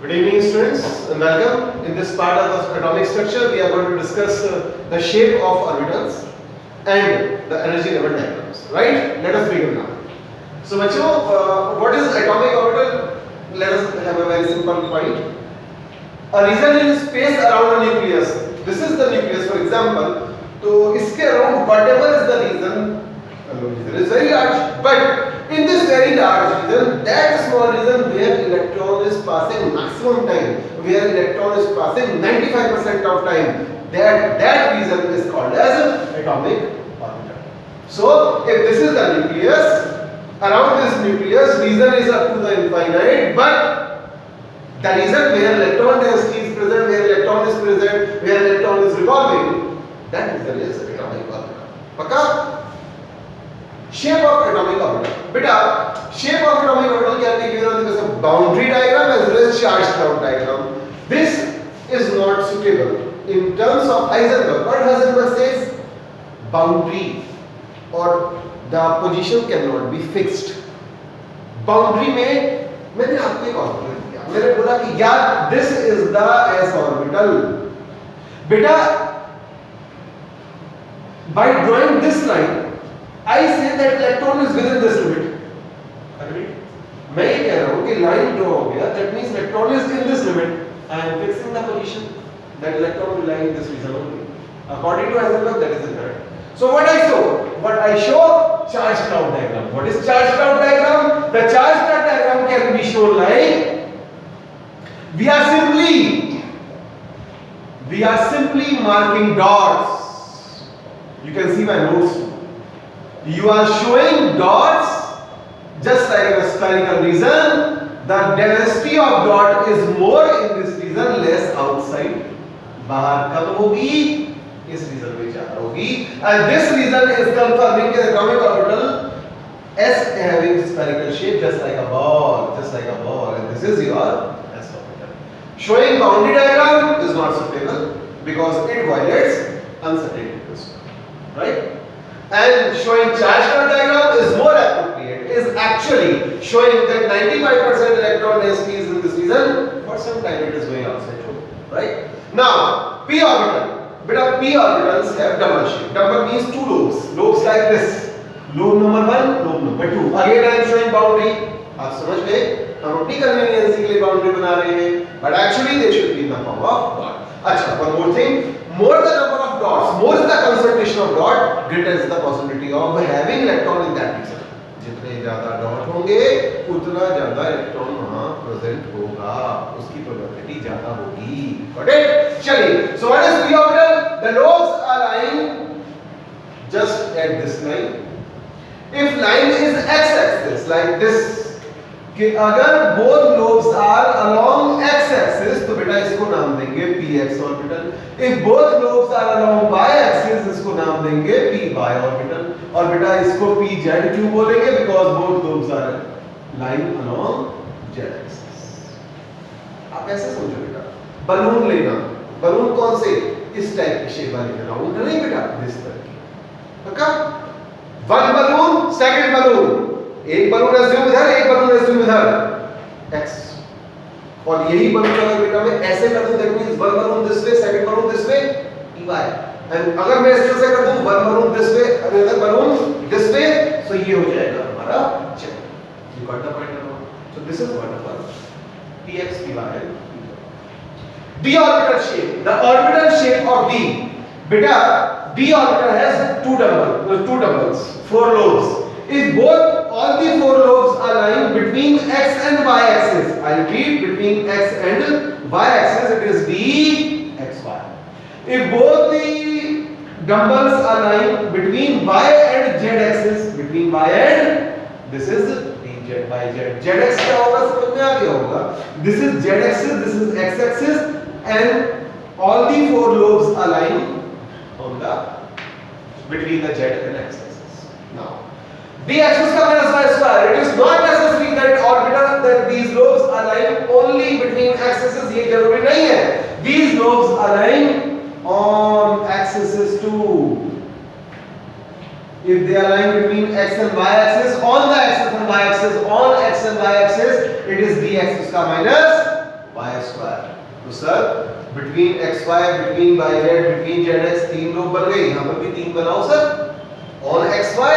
Good evening students and welcome. In this part of the atomic structure we are going to discuss the shape of orbitals and the energy level diagrams. Right? Let us begin now. So bachcho, what is atomic orbital? Let us have a very simple point. A region in space around a nucleus. This is the nucleus for example. So इसके around whatever is the region is very large, but in this very large region, that small region where electron is passing maximum time, where electron is passing 95% of time, that region is called as atomic orbital. So if this is the nucleus, around this nucleus region is up to the infinite, but the region where electron density is present, where electron is present, where electron is revolving, that region is atomic orbital. Paka? Shape of atomic orbital. Beta, shape of atomic orbital can be given on the basis of boundary diagram as well as charge cloud diagram. This is not suitable in terms of Heisenberg. What Heisenberg says? Boundary or the position cannot be fixed. Boundary में मैंने आपको एक orbital दिया. मैंने बोला कि यार this is the s orbital. बेटा, by drawing this line I say that electron is within this limit. Agree? मैं ये कह रहा हूँ कि line draw हो गया. That means electron is in this limit. I am fixing the position that electron will lie in this region only. According to Heisenberg, that is incorrect. So what I show? What I show? Charge cloud diagram. What is charge cloud diagram? The charge cloud diagram can be shown like we are simply marking dots. You can see my notes. You are showing dots just like a spherical region. The density of dot is more in this region, less outside. बाहर कम होगी, इस region में ज्यादा होगी. And this region is confirming the atomic orbital S having spherical shape, just like a ball, And this is your S orbital. Showing boundary diagram is not suitable because it violates uncertainty principle, right? And showing charge cloud diagram is more appropriate. It is actually showing that 95% electron density is in this region. For some time it is going outside too, right? Now, p orbital. Beta, p orbitals have double shape. Double means two lobes. Lobes like this. Lobe number 1, lobe number 2. Again I am showing boundary. आप समझ गए? हम अपनी convenience के लिए boundary बना रहे हैं. But actually they should be in the form of dot. अच्छा, one more thing. More the number of dots, more is the concentration of dot, greater is the possibility of having electron in that region. जितने ज़्यादा dot होंगे, उतना ज़्यादा electron वहाँ present होगा, उसकी probability ज़्यादा होगी. Got it? चलिए. So what is p orbital? The lobes are lying just at this line. If line is x-axis like this, कि अगर both lobes are along x-axis तो बेटा इसको नाम देंगे px orbital. If both lobes are along y-axis इसको नाम देंगे py orbital. और बेटा इसको pz क्यों बोलेंगे? Because both lobes are lying along z-axis. आप ऐसे समझो बेटा. बलून लेना. बलून कौन से? इस टाइप की शेप वाले राउंड नहीं बेटा, दिस तरह की. पक्का? One balloon, second balloon. एक बलून assume इधर, एक बलून assume इधर. X. और यही बलून अगर बेटा मैं ऐसे कर दूं, that means one balloon this way, second balloon this way, py. And अगर मैं इस तरह से कर दूं, one balloon this way, another balloon this way, so ये हो जाएगा हमारा check. You got the point now? So this is what about px, py and d orbital shape. The orbital shape of d. Beta, d orbital has two doubles, four lobes. If all the four lobes are lying between x and y axis, I repeat, between x and y axis, it is dxy. If both the dumbbells are lying between y and z axis, this is dz by z. Zx क्या होगा समझ में आ गया होगा. This is z axis, this is x axis, and all the four lobes are lying on the between the z and x axis. Now, d axis का minus y square. It is not necessary that orbital that these lobes are lying only between axes. ये जरूरी नहीं है. These lobes are lying on axes too. If they are lying between x and y axis, on the axis and y axis, on x and y axis, it is dx उसका minus y square. तो sir between xy, between yz, between zx तीन लोग बन गए, यहाँ पर भी तीन बनाओ सर। ऑन xy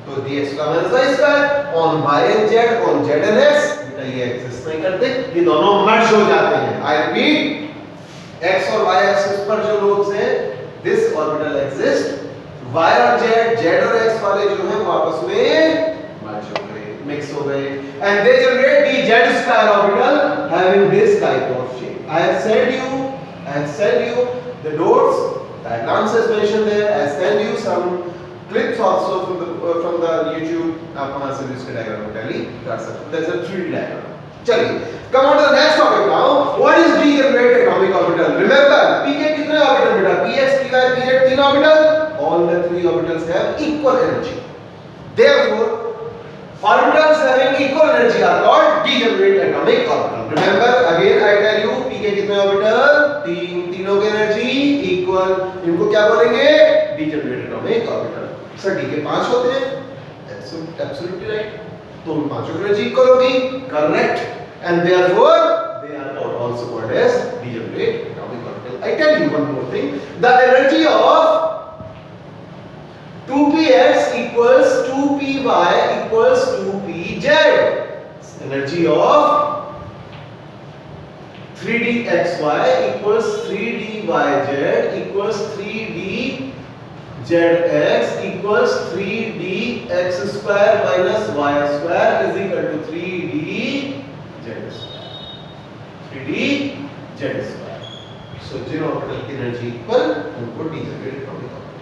तो dx का minus y square, on y and z, on z and x, बेटा ये एक्सिस्ट नहीं करते, ये दोनों मर्ज हो जाते हैं। आई रिपीट, x और y एक्सिस पर जो लोब्स हैं, दिस ऑर्बिटल एक्सिस्ट, y और z और x वाले जो हैं वो आपस में मर्ज हो गए, मिक्स हो गए, and they generate the z square orbital having this type of shape. I have sent you the dots, diagrams is mentioned there. I send you some clips also from the YouTube. आप वहां से भी इसके diagram को tally कर सकते हो। There's a 3D diagram. चलिए, come on to the next topic now. What is degenerate atomic orbital? Remember, p के कितने ऑर्बिटल बेटा? px, py, pz तीन orbital. All the three orbitals have equal energy. Therefore, orbitals having equal energy are called degenerate atomic orbital. Remember, again I tell you, p के कितने orbital? तीन, तीनों की energy equal. इनको क्या बोलेंगे? degenerate atomic orbital. Sir d के 5 होते हैं, absolutely right. तो उन पांचों की एनर्जी इक्वल होगी, correct, and therefore they are also called as degenerate atomic orbital. I tell you one more thing, the energy of 2px equals 2py equals 2pz. Energy of 3dxy equals 3dyz equals 3d zx equals 3dx square minus y square is equal to 3d z square. 3d z square. So Jin orbital की energy equal उनको degenerate atomic orbital.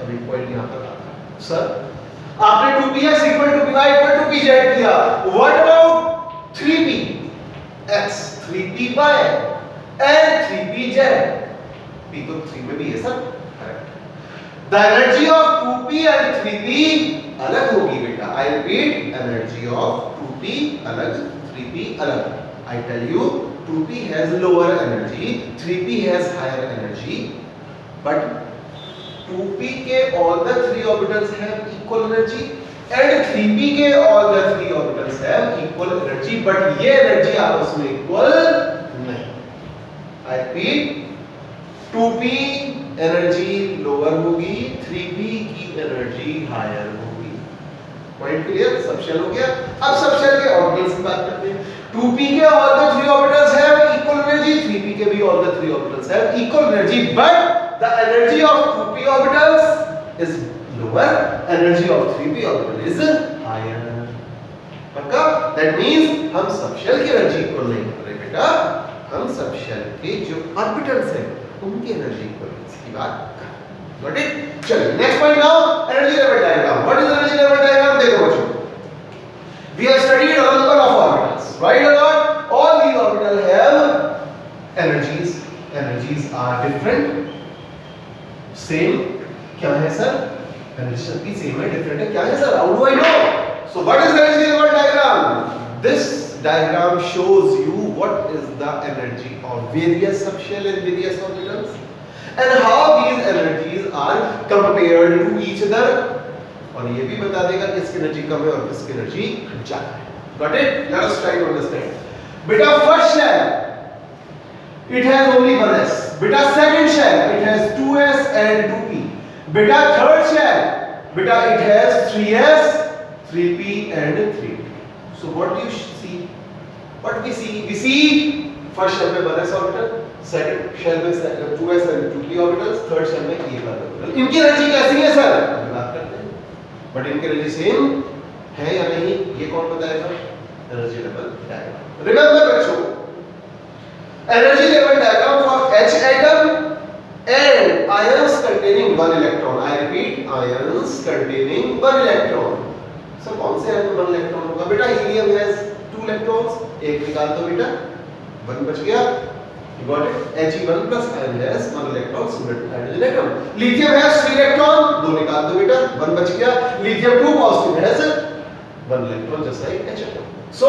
अभी point यहाँ पर आता है sir, आपने 2px equal to py equal to pz किया. What about 3px 3py and 3pz? p तो 3 में भी है sir. The energy of 2p and 3p अलग होगी बेटा. I repeat, energy of 2p अलग, 3p अलग. I tell you, 2p has lower energy, 3p has higher energy, but 2p के all the three orbitals have equal energy and 3p के all the three orbitals have equal energy, but ये energy आपस में equal नहीं. I repeat, 2p energy lower होगी, 3p की energy higher होगी. Point clear? सब शेल हो गया. अब सब शेल के ऑर्बिटल्स की बात करते हैं. 2p के all the three orbitals have equal energy, 3p के भी all the three orbitals have equal energy, but the energy of 2p orbitals is lower, energy of 3p orbital is higher. पक्का? That means हम सब shell की energy equal नहीं कर रहे बेटा, हम सब शेल के जो ऑर्बिटल्स हैं उनकी एनर्जी इक्वल की बात. Got it? चलिए next point now, energy level diagram. What is energy level diagram? देखो बच्चों, we have studied a number of orbitals, right or not? All these orbitals have energies are different, same. क्या है sir? Energy की same है, different है. क्या है sir? How do I know? So what is energy level diagram? This diagram shows you what is the energy of various subshell and various orbitals and how these energies are compared to each other. और ये भी बता देगा किसकी energy कम है और किसकी energy ज्यादा है. Got it? Let us try to understand. बेटा first shell, it has only one s. बेटा second shell, it has 2s and 2p. बेटा third shell, बेटा it has 3s, 3p and 3p. So what do you see? What we see? We see first shell में 1s orbital, second shell में 2s and 2p orbitals, third shell में a orbital. इनकी energy कैसी है sir? अभी बात करते हैं. बट इनकी एनर्जी सेम है या नहीं, ये कौन बताएगा? Energy level diagram. रिमेंबर बच्चों, energy level diagram for H atom and ions containing one electron. I repeat, ions containing one electron. Sir कौन से एटम 1 इलेक्ट्रॉन होगा? बेटा हीलियम हैज 2 इलेक्ट्रॉन्स, एक निकाल दो बेटा, 1 बच गया. You got it? He1 plus ion has 1 electron similar to hydrogen atom. Lithium has 3 electron, 2 निकाल दो बेटा, 1 बच गया. Lithium 2 positive has 1 electron just like H atom. So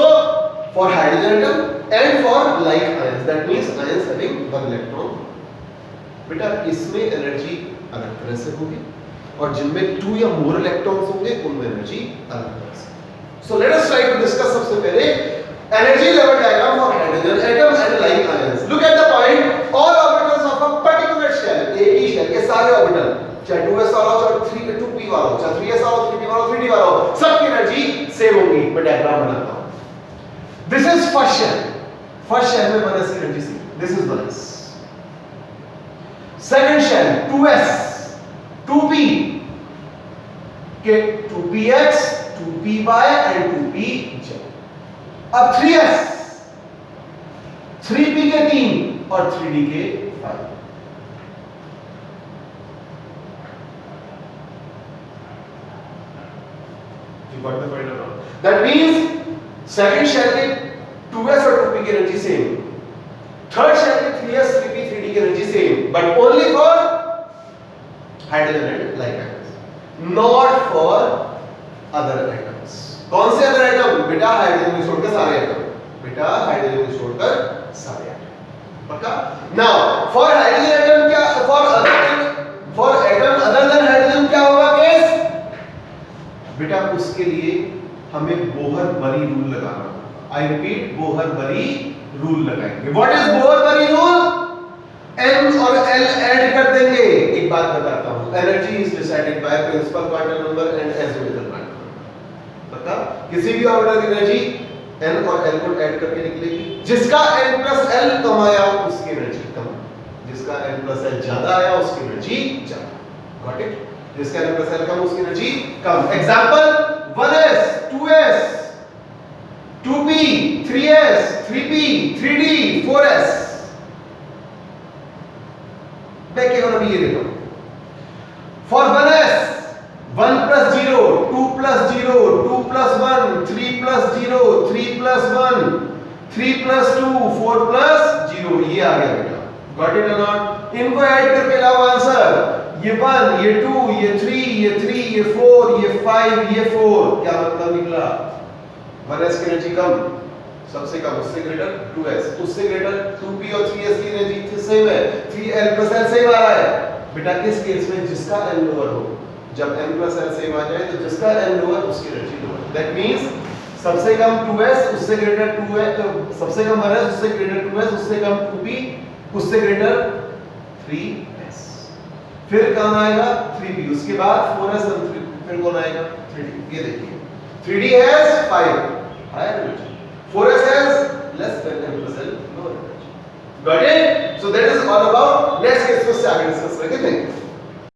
for hydrogen atom and for like ions, that means ions having 1 electron, बेटा इसमें energy अलग तरह से होगी और जिनमें 2 या मोर इलेक्ट्रॉन्स होंगे उनमें एनर्जी अलग तरह से. So let us try to discuss सबसे पहले energy level diagram for hydrogen first shell में 1s की energy see, this is 1s। Second shell 2s 2p के 2px 2py एंड 2pz। अब 3s 3p के 3 और 3d के 5। You got the point or not? That means second shell के 2s और 2p की एनर्जी सेम, थर्ड शेल के 3s 3p 3d की energy same, but only for hydrogen and like atoms, not for other atoms. कौन से other atom? बेटा hydrogen को छोड़कर सारे एटम, बेटा हाइड्रोजन को छोड़कर सारे एटम। पक्का? नाउ फॉर हाइड्रोजन एटम क्या, for atom other than hydrogen क्या होगा केस? बेटा उसके लिए हमें बोहर-बरी रूल लगाना होगा। आई रिपीट, बोहर-बरी रूल लगाएंगे। What is Bohr Bury rule? m और l ऐड कर देंगे। एक बात बताता हूं, energy is decided by principal quantum number and azimuthal quantum number. पता? किसी भी ऑर्बिटल की एनर्जी n और l को ऐड करके निकलेगी। जिसका n प्लस l कम आया उसकी एनर्जी कम, जिसका n प्लस l ज्यादा आया उसकी एनर्जी ज्यादा। Got it? जिसका n प्लस l कम उसकी एनर्जी कम। Example 1s 2s 2p 3s 3p 3d 4s। मैं क्या अभी ये देखो, for 1s 1 plus 0 2 plus 0 2 plus 1 3 plus 0 3 plus 1 3 plus 2 4 plus 0। ये आ गया बेटा। गॉट इट और नॉट? इनको ऐड करके लाओ आंसर। ये 1 ये 2 ये 3 ये 3 ये 4 ये 5 ये 4। क्या मतलब निकला? 1s की एनर्जी कम, सबसे कम, उससे ग्रेटर 2s, उससे ग्रेटर 2p और 3s की एनर्जी सेम है, 3l प्लस l सेम आ रहा है। बेटा किस केस में? जिसका n लोअर हो। जब n प्लस l सेम आ जाए तो जिसका n लोअर उसकी एनर्जी लोअर। दैट मींस सबसे कम 2s, उससे ग्रेटर 2s, सबसे कम 1s, उससे ग्रेटर 2s, उससे कम 2p, उससे ग्रेटर 3s। फिर कौन आएगा? 3p, उसके बाद 4s और 3, फिर कौन आएगा? 3d। ये देखिए 3d has 5 higher energy, 4s has less than n plus l lower energy. Got it? So that is all about, next case को आगे डिस्कस करेंगे।